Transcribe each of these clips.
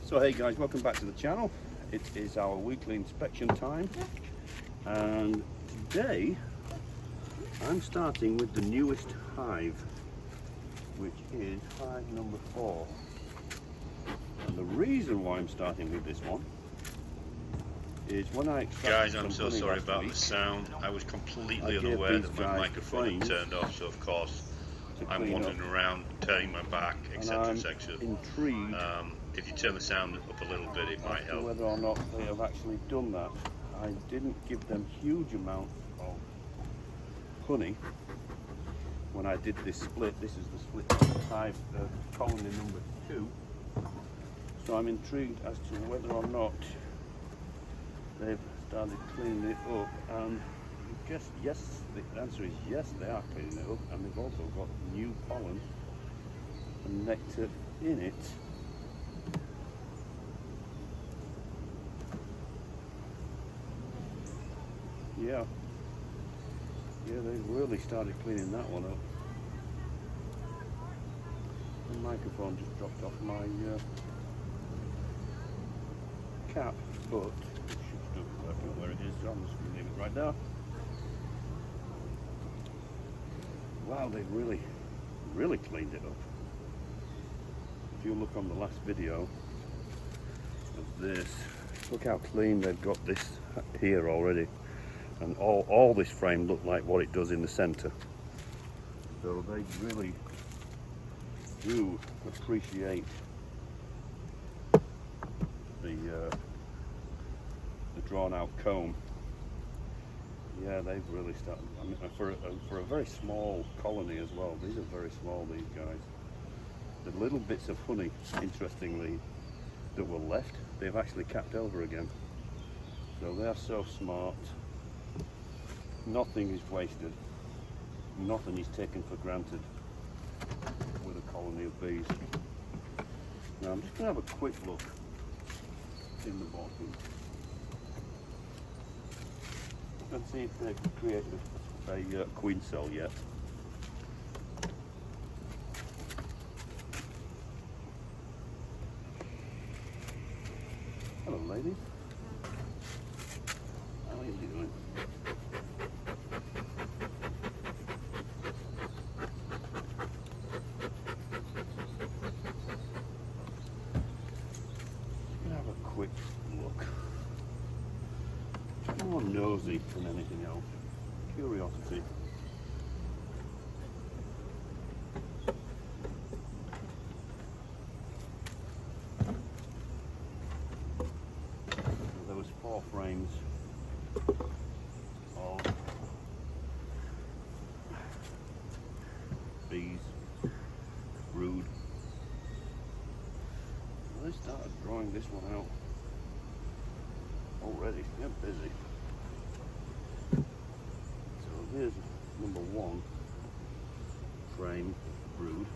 So hey guys, welcome back to the channel. It is our weekly inspection time, and today I'm starting with the newest hive, which is hive number 4. And the reason why I'm starting with this one is when I extracted Guys, I'm so honey sorry last about week, the sound. I was completely I gave unaware these that my guys microphone had frames turned off, so of course to I'm clean wandering up, around, turning my back, and etc, I'm etc. intrigued If you turn the sound up a little bit, it might as to help. whether or not they have actually done that. I didn't give them huge amounts of honey when I did this split. This is the split hive colony number 2. So I'm intrigued as to whether or not they've started cleaning it up, and I guess yes, the answer is yes, they are cleaning it up, and they've also got new pollen and nectar in it. Yeah, they've really started cleaning that one up. The microphone just dropped off my cap, but it should still be working where it is, so I'm just going to leave it right there. Wow, they've really cleaned it up. If you look on the last video of this, look how clean they've got this here already. And all this frame looked like what it does in the center. So they really do appreciate the drawn out comb. Yeah, they've really started. I mean, for a very small colony as well. These are very small, these guys. The little bits of honey, interestingly, that were left, they've actually capped over again. So they're so smart. Nothing is wasted. Nothing is taken for granted with a colony of bees. Now I'm just going to have a quick look in the bottom and see if they've created a queen cell yet. Hello ladies. How are you doing? Quick look. Just more nosy than anything else. Curiosity. So there was 4 frames of bees, brood. Well, they started drawing this one out already. They're busy. So here's number 1 frame of brood.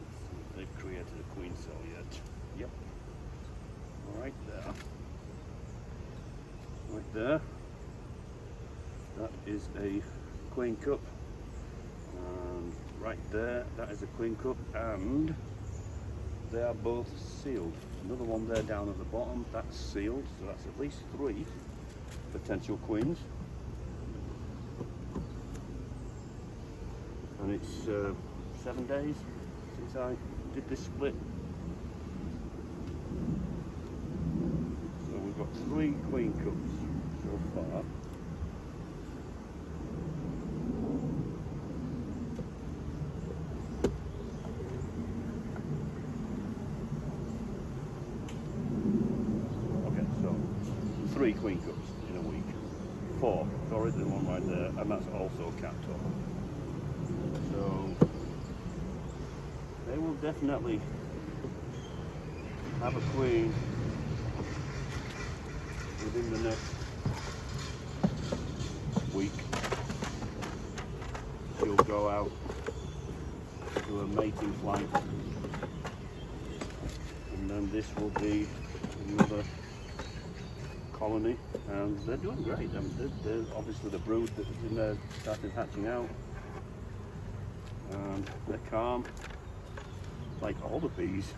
Let's see if they've created a queen cell yet. Yep. Right there. Right there. That is a queen cup. And right there, that is a queen cup, and they are both sealed. Another one there down at the bottom, that's sealed, so that's at least 3 potential queens. And it's 7 days since I did this split. So we've got 3 queen cups so far. So 3 queen cups in a week. 4, sorry, the one right there, and that's also capped off. So they will definitely have a queen within the next week. She'll go out to a mating flight, and then this will be another colony, and they're doing great. I mean, they're obviously the brood that was in there started hatching out, and they're calm, like all the bees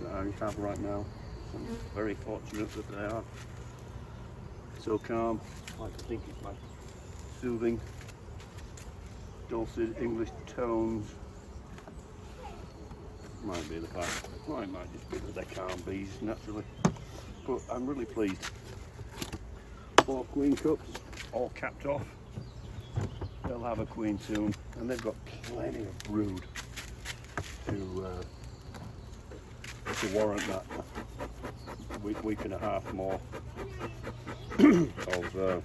that I have right now. I'm very fortunate that they are so calm. I think it's like soothing, dulcet English tones. Might be the fact, well, it might just be that they're calm bees naturally. But I'm really pleased. 4 queen cups, all capped off. They'll have a queen soon, and they've got plenty of brood to warrant that week and a half more of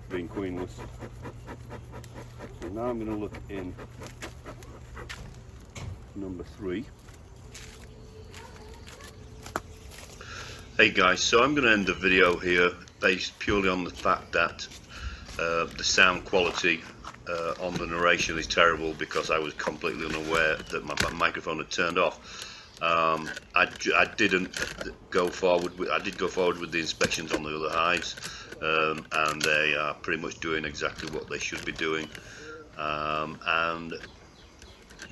being queenless. So now I'm going to look in number 3. Hey guys, so I'm going to end the video here based purely on the fact that the sound quality on the narration is terrible because I was completely unaware that my microphone had turned off. I didn't go forward with, I did go forward with the inspections on the other hives, and they are pretty much doing exactly what they should be doing, and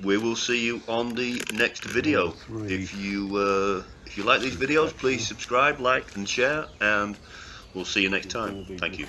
we will see you on the next video. If you like these videos, please subscribe, like and share, and we'll see you next time. Thank you.